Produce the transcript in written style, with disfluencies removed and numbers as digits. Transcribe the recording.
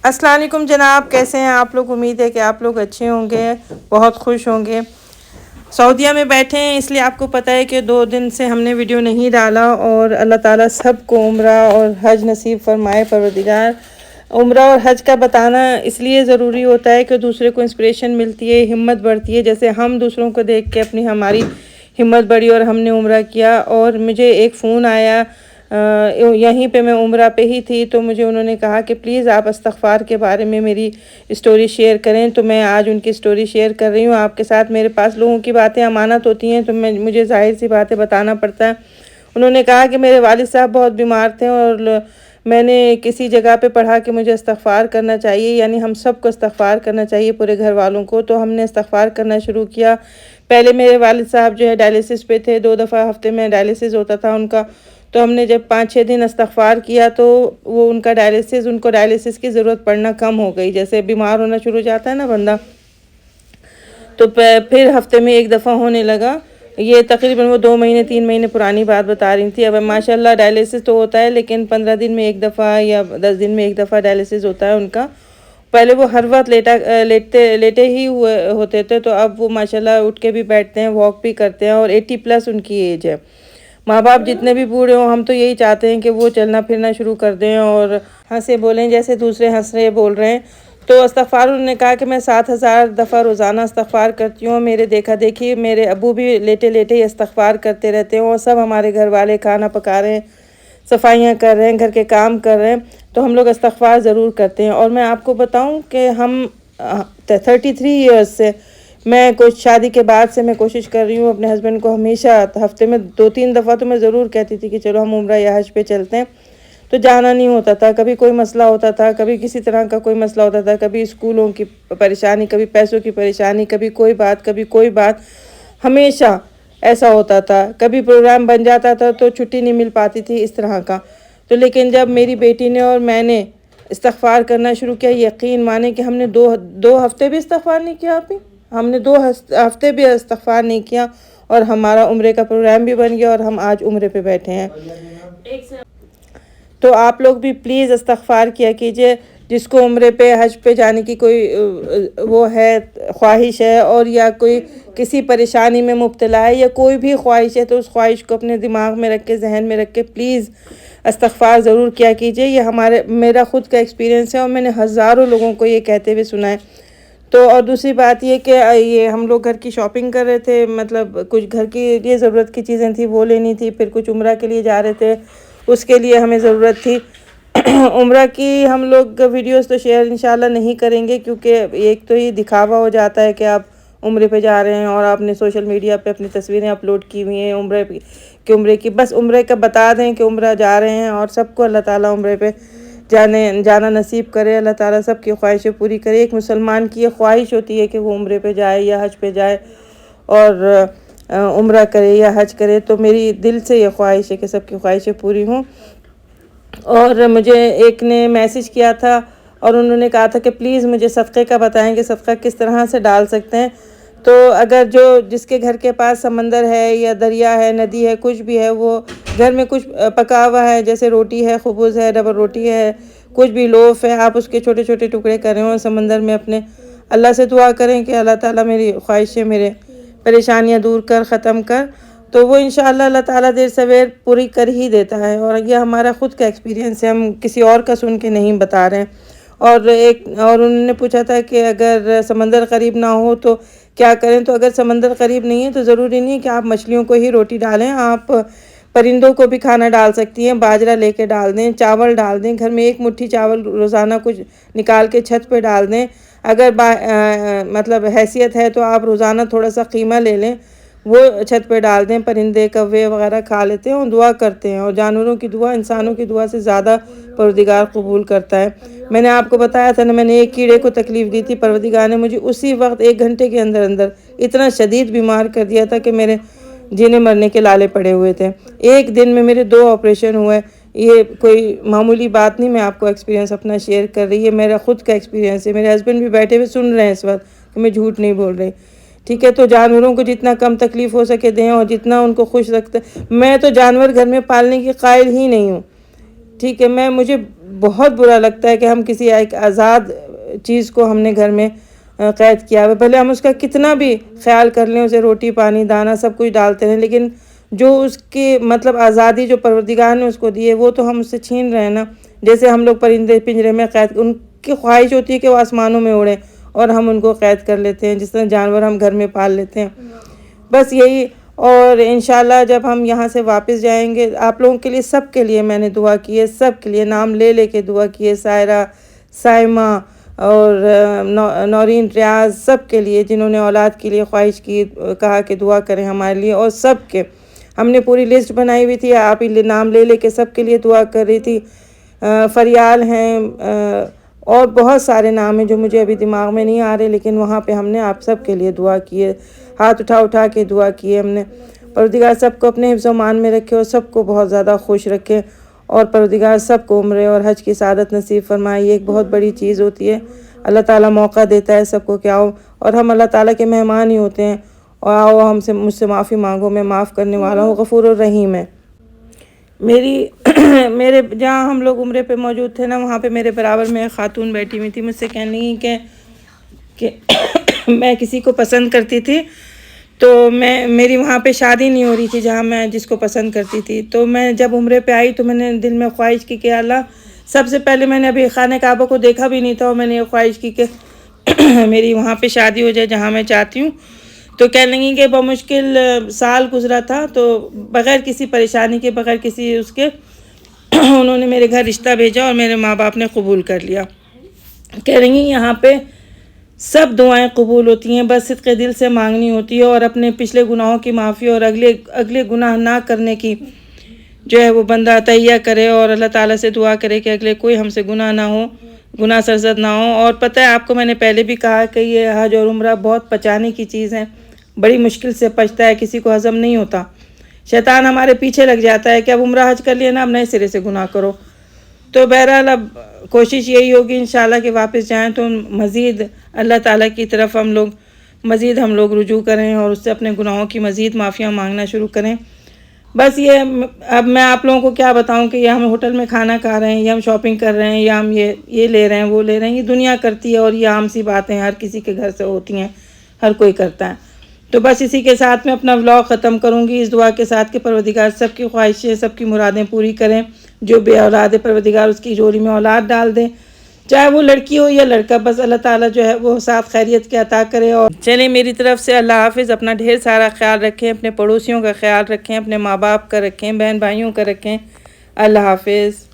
السلام علیکم جناب، کیسے ہیں آپ لوگ؟ امید ہے کہ آپ لوگ اچھے ہوں گے، بہت خوش ہوں گے۔ سعودیہ میں بیٹھے ہیں، اس لیے آپ کو پتہ ہے کہ 2 دن سے ہم نے ویڈیو نہیں ڈالا، اور اللہ تعالیٰ سب کو عمرہ اور حج نصیب فرمائے پروردگار۔ عمرہ اور حج کا بتانا اس لیے ضروری ہوتا ہے کہ دوسرے کو انسپریشن ملتی ہے، ہمت بڑھتی ہے، جیسے ہم دوسروں کو دیکھ کے ہماری ہمت بڑھی اور ہم نے عمرہ کیا۔ اور مجھے ایک فون آیا، یہیں پہ میں عمرہ پہ ہی تھی، تو مجھے انہوں نے کہا کہ پلیز آپ استغفار کے بارے میں میری اسٹوری شیئر کریں، تو میں آج ان کی اسٹوری شیئر کر رہی ہوں آپ کے ساتھ۔ میرے پاس لوگوں کی باتیں امانت ہوتی ہیں، تو مجھے ظاہر سی باتیں بتانا پڑتا ہے۔ انہوں نے کہا کہ میرے والد صاحب بہت بیمار تھے، اور میں نے کسی جگہ پہ پڑھا کہ مجھے استغفار کرنا چاہیے، یعنی ہم سب کو استغفار کرنا چاہیے، پورے گھر والوں کو۔ تو ہم نے استغفار کرنا شروع کیا۔ پہلے میرے والد صاحب جو ہے ڈائلیسس پہ تھے، 2 دفعہ ہفتے میں ڈائلیسس ہوتا تھا ان کا، تو ہم نے جب 5-6 دن استغفار کیا تو وہ ان کو ڈائلیسس کی ضرورت پڑنا کم ہو گئی، جیسے بیمار ہونا شروع ہو جاتا ہے نا بندہ، تو پھر ہفتے میں 1 دفعہ ہونے لگا۔ یہ تقریباً وہ 2 مہینے 3 مہینے پرانی بات بتا رہی تھی۔ اب ماشاءاللہ ڈائلیسس تو ہوتا ہے، لیکن 15 دن میں 1 دفعہ یا 10 دن میں 1 دفعہ ڈائلیسس ہوتا ہے ان کا۔ پہلے وہ ہر وقت لیٹے ہی ہوتے تھے، تو اب وہ ماشاءاللہ اٹھ کے بھی بیٹھتے ہیں، واک بھی کرتے ہیں، اور 80+ ان کی ایج ہے۔ ماں باپ جتنے بھی بوڑھے ہوں، ہم تو یہی چاہتے ہیں کہ وہ چلنا پھرنا شروع کر دیں اور ہنسے بولیں جیسے دوسرے ہنس رہے بول رہے ہیں۔ تو استغفار انہوں نے کہا کہ میں 7000 دفعہ روزانہ استغفار کرتی ہوں۔ میرے دیکھا دیکھی میرے ابو بھی لیٹے لیٹے ہی استغفار کرتے رہتے ہیں، اور سب ہمارے گھر والے کھانا پکا رہے ہیں، صفائیاں کر رہے ہیں، گھر کے کام کر رہے ہیں، تو ہم لوگ استغفار ضرور کرتے ہیں۔ اور میں آپ کو بتاؤں کہ ہم 33 ایئرز سے میں شادی کے بعد سے میں کوشش کر رہی ہوں اپنے ہسبینڈ کو ہمیشہ ہفتے میں 2-3 دفعہ تو میں ضرور کہتی تھی کہ چلو ہم عمرہ یا حج پہ چلتے ہیں، تو جانا نہیں ہوتا تھا۔ کبھی کوئی مسئلہ ہوتا تھا، کبھی کسی طرح کا کوئی مسئلہ ہوتا تھا، کبھی اسکولوں کی پریشانی، کبھی پیسوں کی پریشانی، کبھی کوئی بات، ہمیشہ ایسا ہوتا تھا۔ کبھی پروگرام بن جاتا تھا تو چھٹی نہیں مل پاتی تھی، اس طرح کا۔ تو لیکن جب میری بیٹی نے اور میں نے استغفار کرنا شروع کیا، یقین مانے کہ ہم نے 2 ہفتے بھی استغفار نہیں کیا ہم نے 2 ہفتے بھی استغفار نہیں کیا، اور ہمارا عمرے کا پروگرام بھی بن گیا، اور ہم آج عمرے پہ بیٹھے ہیں۔ تو آپ لوگ بھی پلیز استغفار کیا کیجئے، جس کو عمرے پہ حج پہ جانے کی کوئی وہ ہے، خواہش ہے، اور یا کوئی کسی پریشانی میں مبتلا ہے، یا کوئی بھی خواہش ہے، تو اس خواہش کو اپنے دماغ میں رکھ کے، ذہن میں رکھ کے پلیز استغفار ضرور کیا کیجئے۔ یہ میرا خود کا ایکسپیرینس ہے، اور میں نے ہزاروں لوگوں کو یہ کہتے ہوئے سنا ہے۔ تو اور دوسری بات یہ کہ یہ ہم لوگ گھر کی شاپنگ کر رہے تھے، مطلب کچھ گھر کی لیے ضرورت کی چیزیں تھیں وہ لینی تھی، پھر کچھ عمرہ کے لیے جا رہے تھے، اس کے لیے ہمیں ضرورت تھی۔ عمرہ کی ہم لوگ ویڈیوز تو شیئر انشاءاللہ نہیں کریں گے، کیونکہ ایک تو یہ دکھاوا ہو جاتا ہے کہ آپ عمرے پہ جا رہے ہیں اور آپ نے سوشل میڈیا پہ اپنی تصویریں اپلوڈ کی ہوئی ہیں عمرے کی، بس عمرے کا بتا دیں کہ عمرہ جا رہے ہیں، اور سب کو اللہ تعالیٰ عمرے پہ جانا نصیب کرے، اللہ تعالیٰ سب کی خواہشیں پوری کرے۔ ایک مسلمان کی یہ خواہش ہوتی ہے کہ وہ عمرے پہ جائے یا حج پہ جائے، اور عمرہ کرے یا حج کرے، تو میری دل سے یہ خواہش ہے کہ سب کی خواہشیں پوری ہوں۔ اور مجھے ایک نے میسج کیا تھا، اور انہوں نے کہا تھا کہ پلیز مجھے صدقے کا بتائیں کہ صدقہ کس طرح سے ڈال سکتے ہیں۔ تو اگر جس کے گھر کے پاس سمندر ہے یا دریا ہے، ندی ہے، کچھ بھی ہے، وہ گھر میں کچھ پکا ہوا ہے، جیسے روٹی ہے، خبز ہے، ڈبل روٹی ہے، کچھ بھی لوف ہے، آپ اس کے چھوٹے چھوٹے ٹکڑے کریں اور سمندر میں اپنے اللہ سے دعا کریں کہ اللہ تعالیٰ میری خواہشیں، میرے پریشانیاں دور کر، ختم کر، تو وہ انشاءاللہ اللہ تعالیٰ دیر سویر پوری کر ہی دیتا ہے۔ اور یہ ہمارا خود کا ایکسپیرینس ہے، ہم کسی اور کا سن کے نہیں بتا رہے ہیں۔ اور انہوں نے پوچھا تھا کہ اگر سمندر قریب نہ ہو تو کیا کریں؟ تو اگر سمندر قریب نہیں ہے تو ضروری نہیں کہ آپ مچھلیوں کو ہی روٹی ڈالیں، آپ پرندوں کو بھی کھانا ڈال سکتی ہیں، باجرہ لے کے ڈال دیں، چاول ڈال دیں، گھر میں 1 مٹھی چاول روزانہ کچھ نکال کے چھت پہ ڈال دیں۔ اگر مطلب حیثیت ہے تو آپ روزانہ تھوڑا سا قیمہ لے لیں، وہ چھت پہ ڈال دیں، پرندے کوے وغیرہ کھا لیتے ہیں اور دعا کرتے ہیں، اور جانوروں کی دعا انسانوں کی دعا سے زیادہ پروردگار قبول کرتا ہے۔ میں نے آپ کو بتایا تھا نا، میں نے ایک کیڑے کو تکلیف دی تھی، پروردگار نے مجھے اسی وقت 1 گھنٹے کے اندر اتنا شدید بیمار کر دیا تھا کہ میرے جینے مرنے کے لالے پڑے ہوئے تھے۔ 1 دن میں میرے 2 آپریشن ہوئے۔ یہ کوئی معمولی بات نہیں، میں آپ کو ایکسپیرینس اپنا شیئر کر رہی ہے، میرا خود کا ایکسپیرینس ہے۔ میرے ہسبینڈ بھی بیٹھے ہوئے سن رہے ہیں اس وقت کہ میں جھوٹ نہیں بول رہی، ٹھیک ہے؟ تو جانوروں کو جتنا کم تکلیف ہو سکے دیں، اور جتنا ان کو خوش رکھتے، میں تو جانور گھر میں پالنے کی قائل ہی نہیں ہوں، ٹھیک ہے؟ مجھے بہت برا لگتا ہے کہ ہم کسی ایک آزاد چیز کو ہم نے گھر میں قید کیا ہوا، بھلے ہم اس کا کتنا بھی خیال کر لیں، اسے روٹی پانی دانہ سب کچھ ڈالتے ہیں، لیکن جو اس کی مطلب آزادی جو پروردگار نے اس کو دی ہے وہ تو ہم اس سے چھین رہے ہیں نا۔ جیسے ہم لوگ پرندے پنجرے میں قید، ان کی خواہش ہوتی ہے کہ وہ آسمانوں میں اڑیں اور ہم ان کو قید کر لیتے ہیں، جس طرح جانور ہم گھر میں پال لیتے ہیں، بس یہی۔ اور انشاءاللہ جب ہم یہاں سے واپس جائیں گے، آپ لوگوں کے لیے سب کے لیے میں نے دعا کی ہے، سب کے لیے نام لے لے کے دعا کی ہے، سائرہ، سائمہ اور نورین، ریاض، سب کے لیے جنہوں نے اولاد کے لیے خواہش کی، کہا کہ دعا کریں ہمارے لیے، اور سب کے ہم نے پوری لسٹ بنائی ہوئی تھی، آپ ہی نام لے لے کے سب کے لیے دعا کر رہی تھی۔ فریال ہیں اور بہت سارے نام ہیں جو مجھے ابھی دماغ میں نہیں آ رہے، لیکن وہاں پہ ہم نے آپ سب کے لیے دعا کی ہے، ہاتھ اٹھا کے دعا کی ہے ہم نے۔ پروردگار سب کو اپنے حفظ و امان میں رکھے اور سب کو بہت زیادہ خوش رکھے، اور پروردگار سب کو عمرے اور حج کی سعادت نصیب فرمائے۔ یہ ایک بہت بڑی چیز ہوتی ہے، اللہ تعالیٰ موقع دیتا ہے سب کو کہ آؤ، اور ہم اللہ تعالیٰ کے مہمان ہی ہوتے ہیں، اور آؤ مجھ سے معافی مانگو، میں معاف کرنے والا ہوں، غفور الرحیم ہے۔ میرے جہاں ہم لوگ عمرے پہ موجود تھے نا، وہاں پہ میرے برابر میں ایک خاتون بیٹھی ہوئی تھی، مجھ سے کہنے لگی کہ میں کسی کو پسند کرتی تھی، تو میری وہاں پہ شادی نہیں ہو رہی تھی جہاں میں جس کو پسند کرتی تھی، تو میں جب عمرے پہ آئی تو میں نے دل میں خواہش کی کہ اللہ، سب سے پہلے میں نے ابھی خانہ کعبہ کو دیکھا بھی نہیں تھا، اور میں نے یہ خواہش کی کہ میری وہاں پہ شادی ہو جائے جہاں میں چاہتی ہوں۔ تو کہنے لگی کہ بمشکل سال گزرا تھا، تو بغیر کسی پریشانی کے، بغیر کسی اس کے، انہوں نے میرے گھر رشتہ بھیجا اور میرے ماں باپ نے قبول کر لیا۔ کہہ رہی ہیں یہاں پہ سب دعائیں قبول ہوتی ہیں، بس صدق دل سے مانگنی ہوتی ہے، اور اپنے پچھلے گناہوں کی معافی اور اگلے گناہ نہ کرنے کی جو ہے وہ بندہ تہیہ کرے، اور اللہ تعالیٰ سے دعا کرے کہ اگلے کوئی ہم سے گناہ نہ ہو، گناہ سرزد نہ ہو۔ اور پتہ ہے آپ کو، میں نے پہلے بھی کہا کہ یہ حج اور عمرہ بہت پچانے کی چیز ہے، بڑی مشکل سے پچتا ہے، کسی کو ہضم نہیں ہوتا، شیطان ہمارے پیچھے لگ جاتا ہے کہ اب عمرہ حج کر لیا نا، اب نئے سرے سے گناہ کرو۔ تو بہرحال اب کوشش یہی ہوگی انشاءاللہ کہ واپس جائیں تو مزید اللہ تعالیٰ کی طرف ہم لوگ رجوع کریں، اور اس سے اپنے گناہوں کی مزید معافیاں مانگنا شروع کریں۔ بس یہ اب میں آپ لوگوں کو کیا بتاؤں کہ یہ ہم ہوٹل میں کھانا کھا رہے ہیں، یا ہم شاپنگ کر رہے ہیں، یا ہم یہ لے رہے ہیں، وہ لے رہے ہیں، یہ دنیا کرتی ہے، اور یہ عام سی باتیں ہر کسی کے گھر سے ہوتی ہیں، ہر کوئی کرتا ہے۔ تو بس اسی کے ساتھ میں اپنا ولاگ ختم کروں گی، اس دعا کے ساتھ کہ پروردگار سب کی خواہشیں، سب کی مرادیں پوری کریں، جو بے اولاد ہے پروردگار اس کی جوڑی میں اولاد ڈال دیں، چاہے وہ لڑکی ہو یا لڑکا، بس اللہ تعالیٰ جو ہے وہ ساتھ خیریت کے عطا کرے۔ اور چلیں میری طرف سے اللہ حافظ، اپنا ڈھیر سارا خیال رکھیں، اپنے پڑوسیوں کا خیال رکھیں، اپنے ماں باپ کا رکھیں، بہن بھائیوں کا رکھیں، اللہ حافظ۔